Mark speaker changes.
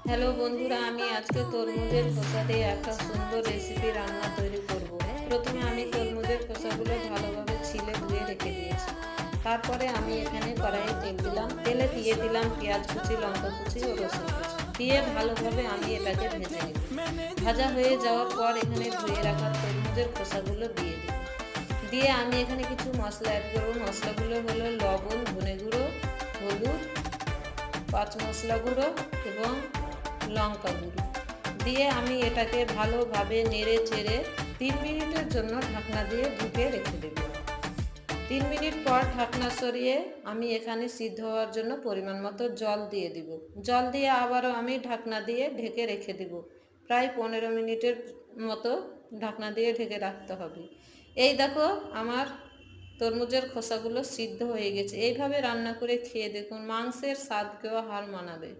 Speaker 1: Hello বন্ধুরা, আমি আজকে তরমুজের খোসা দিয়ে একটা সুন্দর রেসিপি রান্না তৈরি করব। প্রথমে আমি তরমুজের খোসাগুলো ভালোভাবে ছিলে ধুয়ে রেখে দিয়েছি। তারপরে আমি এখানে কড়াইয়ে তেল দিলাম, তেলে দিয়ে দিলাম পেঁয়াজ কুচি, লঙ্কা কুচি ও রসুন কুচি দিয়ে ভালোভাবে আমি এটাকে ভেজে নিব। ভাজা হয়ে যাওয়ার পর এখানে ধুয়ে রাখা তরমুজের খোসাগুলো দিয়ে দিব। দিয়ে আমি এখানে কিছু মশলা অ্যাড করব। মশলাগুলো হলো লবণ, ধনে গুঁড়ো, হলুদ, পাঁচ মশলা গুঁড়ো এবং লঙ্কা গুঁড়ো দিয়ে আমি এটাকে ভালোভাবে নেড়ে চেড়ে 3 মিনিটের জন্য ঢাকনা দিয়ে ঢেকে রেখে দেব। 3 মিনিট পর ঢাকনা সরিয়ে আমি এখানে সিদ্ধ হওয়ার জন্য পরিমাণ মতো জল দিয়ে দিব। জল দিয়ে আবারও আমি ঢাকনা দিয়ে ঢেকে রেখে দেব। প্রায় 15 মিনিটের মতো ঢাকনা দিয়ে ঢেকে রাখতে হবে। এই দেখো, আমার তরমুজের খোসাগুলো সিদ্ধ হয়ে গেছে। এইভাবে রান্না করে খেয়ে দেখুন, মাংসের স্বাদকেও হার মানাবে।